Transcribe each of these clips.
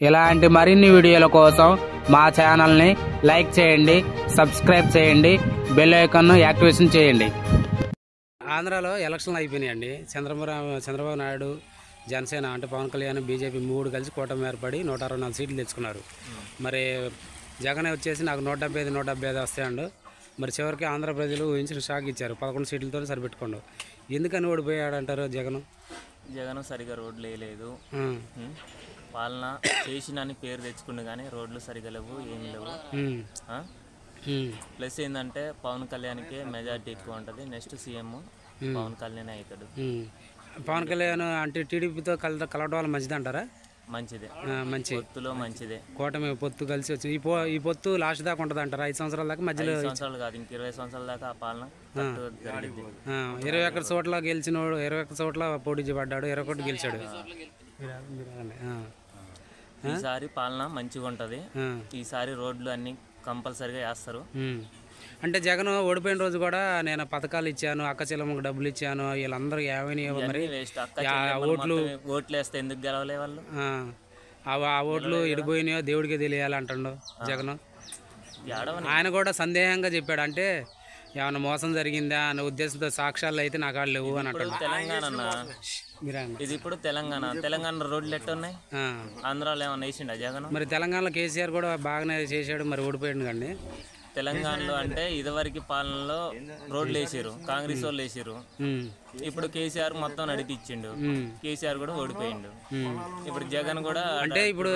ఇలాంటి మరిన్ని వీడియోల కోసం మా ఛానల్ని లైక్ చేయండి, సబ్స్క్రైబ్ చేయండి, బెల్ ఐకాన్ను యాక్టివేషన్ చేయండి. ఆంధ్రాలో ఎలక్షన్లు అయిపోయినాయండి. చంద్రబాబు నాయుడు, జనసేన అంటే పవన్ కళ్యాణ్, బీజేపీ 3 కలిసి కూటమి ఏర్పడి 164 సీట్లు తెచ్చుకున్నారు. మరి జగన్ వచ్చేసి నాకు 175 వస్తాయండు. మరి చివరికి ఆంధ్ర ప్రజలు ఊహించిన షాక్ ఇచ్చారు. 11 సీట్లతో సరిపెట్టుకోండు. ఎందుకని ఓడిపోయాడంటారు? జగన్ సరిగా రోడ్లు వేయలేదు, పాలన చేసినని పేరు తెచ్చుకుండు కానీ రోడ్లు సరిగా లేవు, ఏమి లేవు. ప్లస్ ఏంటంటే పవన్ కళ్యాణ్కి మెజార్టీ ఎక్కువ ఉంటుంది. నెక్స్ట్ సీఎం పవన్ కళ్యాణ్ అవుతాడు. పవన్ కళ్యాణ్ అంటే టీడీపీతో కలవడం వల్ల మంచిది అంటారా? మంచిదే, మంచి పొత్తులో మంచిదే. కూటమి పొత్తు కలిసి వచ్చి ఈ పొత్తు లాస్ట్ దాకా ఉంటుంది అంటారా? 5 సంవత్సరాల దాకా, మధ్యలో 5 సంవత్సరాలు కాదు, ఇంక 20 సంవత్సరాల దాకా ఆ పాలన 21 చోట్ల గెలిచినోడు, 21 చోట్ల పోటీ పడ్డాడు, 21 గెలిచాడు. ఈసారి పాలన మంచిగా ఉంటది. ఈసారి రోడ్లు అన్ని కంపల్సరిగా వేస్తారు. అంటే జగన్ ఓడిపోయిన రోజు కూడా నేను పథకాలు ఇచ్చాను, అక్క చెల్లెమ్మకు డబ్బులు ఇచ్చాను, వీళ్ళందరూ మరి ఓట్లు వేస్తే ఎందుకు గెలవలే వాళ్ళు? ఆ ఓట్లు ఎడిపోయినాయో దేవుడికి తెలియాలంటాడు జగన్. ఆయన కూడా సందేహంగా చెప్పాడు. అంటే ఏమైనా మోసం జరిగిందా అనే ఉద్దేశంతో సాక్ష్యాలు అయితే నాకు వాళ్ళు లేవు అని అంటాడు. ఇది ఇప్పుడు తెలంగాణ రోడ్లు ఎట్లా ఉన్నాయి? ఆంధ్రాలో ఏమన్నా వేసిండా జగన్? మరి తెలంగాణలో కేసీఆర్ కూడా బాగానే చేశాడు, మరి ఓడిపోయాడు. కానీ తెలంగాణలో అంటే ఇదివరకు పాలనలో రోడ్లు వేసారు, కాంగ్రెస్ వాళ్ళు వేసారు. ఇప్పుడు కేసీఆర్ మొత్తం నడిపించిండు, కేసీఆర్ కూడా ఓడిపోయిండు. ఇప్పుడు జగన్ కూడా అంటే ఇప్పుడు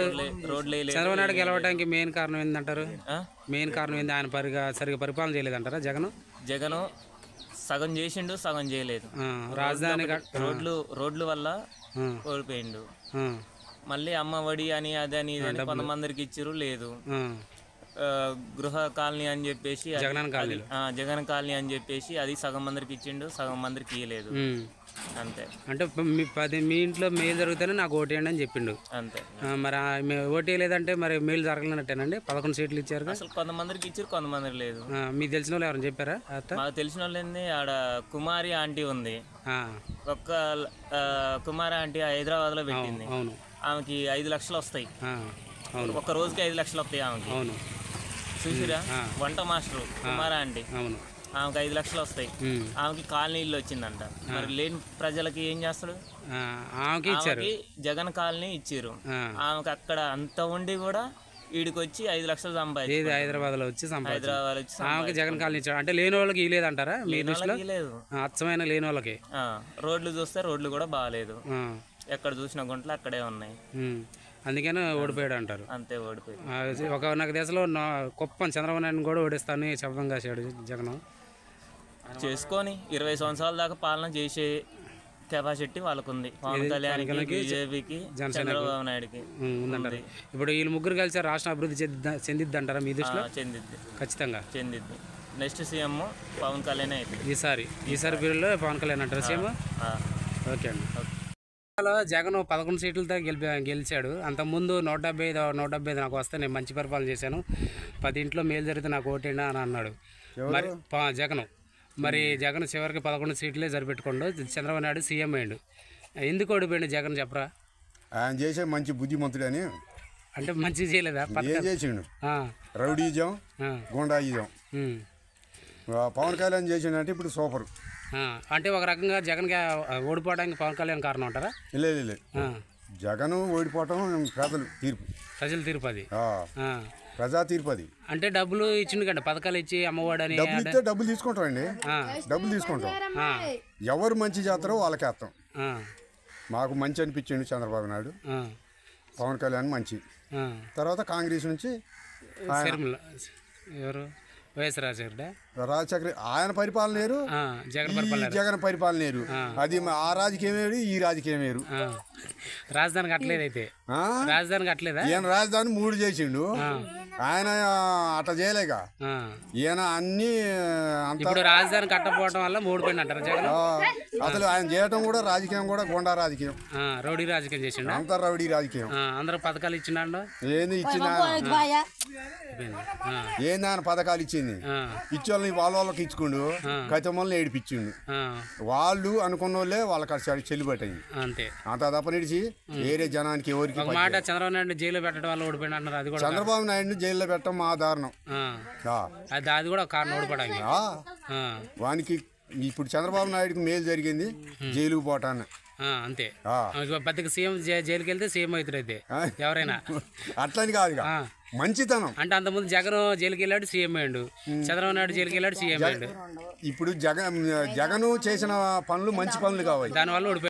రోడ్లు చంద్రబాబు నాయుడు గెలవడానికి మెయిన్ కారణం ఏంటంటారు? మెయిన్ కారణం ఏంది? ఆయన సరిగా పరిపాలన చేయలేదంటారా? జగన్ సగం చేసిండు, సగం చేయలేదు. రాజధాని రోడ్లు వల్ల ఓడిపోయిండు. మళ్ళీ అమ్మ ఒడి అని అదని కొంతమందికి ఇచ్చిరు, లేదు. గృహ కాలనీ అని చెప్పేసి జగన్ కాలనీ అని చెప్పేసి అది సగం మందికి ఇచ్చిండు, సగం మందికి ఇయ్యలేదు. అంతే. అంటే మీ ఇంట్లో మేలు జరిగితేనే నాకు ఓటేయండి అని చెప్పిండు. అంతే. మరి ఓటేయలేదంటే మరి మేలు జరగలేనట్టేనండి? 11 సీట్లు ఇచ్చారు. అసలు కొంతమందికి ఇచ్చారు, కొంతమందికి లేదు. మీకు తెలిసిన వాళ్ళు ఎవరైనా చెప్పారా? మాకు తెలిసిన వాళ్ళు ఏంది, ఆడ కుమారి ఆంటీ ఉంది, ఒక్క కుమారి ఆంటీ హైదరాబాద్ లో పెట్టింది. ఆమెకి 5 లక్షలు వస్తాయి, ఒక్క రోజుకి 5 లక్షలు వస్తాయి ఆమెకి. చూసిరా, వంట మాస్టర్ కుమారా ఆంటీ, ఆమెకి 5 లక్షలు వస్తాయి. ఆమెకి కాలనీ ఇల్లు వచ్చిందంట. మరి లేని ప్రజలకి ఏం చేస్తాడు? ఆమెకి జగన్ కాలనీ ఇచ్చారు. ఆమెకి అక్కడ అంత ఉండి కూడా వీడికి వచ్చి 5 లక్షలు సంపాదించి హైదరాబాద్ లో వచ్చి ఆమెకి జగన్ కాలనీ ఇచ్చాడు. అంటే లేని వాళ్ళకి ఇవ్వలేదంటారా? లేదు, అచ్చమైన లేని వాళ్ళకి. రోడ్లు చూస్తే రోడ్లు కూడా బాగాలేదు, ఎక్కడ చూసిన గుంటలు అక్కడే ఉన్నాయి. అందుకనే ఓడిపోయాడు అంటారు. అంతే, ఓడిపోయాడు. ఒక నాకు దేశంలో కుప్పం చంద్రబాబు నాయుడు కూడా ఓడిస్తానని శబ్దం కాశాడు జగన్. చేసుకొని 20 సంవత్సరాల దాకా పాలన చేసే కెపాసిటీ వాళ్ళకు ఉంది. పవన్ కళ్యాణ్కి, బీజేపీకి, చంద్రబాబు నాయుడుకి ఉందంటారు. ఇప్పుడు వీళ్ళు ముగ్గురు కలిసి రాష్ట్రం అభివృద్ధి చెందిద్ది అంటారా మీ దృష్టిలో? చెందిద్ది, ఖచ్చితంగా చెందిద్ది. నెక్స్ట్ సీఎం పవన్ కళ్యాణ్ అయితే ఈసారి పీరియడ్లో పవన్ కళ్యాణ్ అంటారు సీఎం. ఓకే అండి. జగన్ 11 సీట్లతో గెలిచాడు. అంతకుముందు 175 నాకు వస్తే నేను మంచి పరిపాలన చేశాను, 10 ఇంట్లో మేలు జరిగితే నాకు ఓటేయండి అని అన్నాడు. మరి జగన్ చివరికి 11 సీట్లే సరిపెట్టుకోండు. చంద్రబాబు నాయుడు సీఎం అయ్యాడు. ఎందుకు ఓడిపోయాడు జగన్ చెప్పరా? ఆయన చేసే మంచి బుద్ధిమంతుడు అని. అంటే మంచి చేయలేదా? చేసిండు, రౌడీజం, గుండాయిజం. పవన్ కళ్యాణ్ చేసిండంటే ఇప్పుడు సూపర్. అంటే ఒక రకంగా జగన్ ఓడిపోవడానికి పవన్ కళ్యాణ్ కారణం అంటారా? లేదు, జగన్ ఓడిపోవటం ప్రజల తీర్పు అది, ప్రజా తీర్పు అది. అంటే డబ్బులు ఇచ్చిండు కదా, పథకాలు ఇచ్చి అమ్మఒడని డబ్బులు తీసుకుంటామండి, డబ్బులు తీసుకుంటాం. ఎవరు మంచి చేస్తారో వాళ్ళకి వేస్తాం. మాకు మంచి అనిపించిండు చంద్రబాబు నాయుడు, పవన్ కళ్యాణ్ మంచి. తర్వాత కాంగ్రెస్ నుంచి ఎవరు? వైఎస్ రాజశేఖర ఆయన పరిపాలన వేరు, జగన్ పరిపాలన వేరు. అది ఆ రాజకీయం వేరు, ఈ రాజకీయం వేరు. రాజధానికి అట్లేదు. అయితే రాజధానికి అట్లేదా? ఈయన రాజధాని 3 చేసిండు, ఆయన అట్లా చేయలేక ఈయన అన్ని ఇప్పుడు రాజధాని కట్టపోవడం వల్ల ఓడిపోయింది అంటారు జగన్. అసలు ఆయన చేయటం కూడా రాజకీయం కూడా గుండా రాజకీయం, రౌడీ రాజకీయం చేసిండు. అంతా రౌడీ రాజకీయం. అందరూ పథకాలు ఇచ్చిండు. ఏంది ఇచ్చింది ఏంది ఆయన పథకాలు ఇచ్చింది, ఇచ్చోళ్ళని వాళ్ళకి ఇచ్చుకుండు, కథమల్ని ఏడిపించిండు. వాళ్ళు అనుకున్న వాళ్ళే వాళ్ళకి చెల్లుబట్టి అంతే. అంత తప్ప నిడిచి వేరే జనానికి ఎవరికి మాట చంద్రబాబు నాయుడు జైల్లో పెట్టడం వల్ల ఓడిపోయింది అంటారు. అది కూడా చంద్రబాబు నాయుడు జైల్లో పెట్టడం మా దారుణం. అది కూడా కారణం ఓడిపోవడానికి. వానికి ఇప్పుడు చంద్రబాబు నాయుడుకి మేలు జరిగింది జైలుకు పోటాన్ని. అంతే. పెద్దగా సీఎం జైలుకి వెళ్తే సీఎం అవుతారు. అయితే ఎవరైనా అట్లని కాదు, మంచితనం. అంటే అంతకుముందు జగన్ జైలుకి వెళ్ళాడు సీఎం అయ్యాడు, చంద్రబాబు నాయుడు జైలుకి వెళ్ళాడు సీఎం అయ్యాడు. ఇప్పుడు జగన్ చేసిన పనులు మంచి పనులు కావాలి, దానివల్ల ఓడిపోయాడు.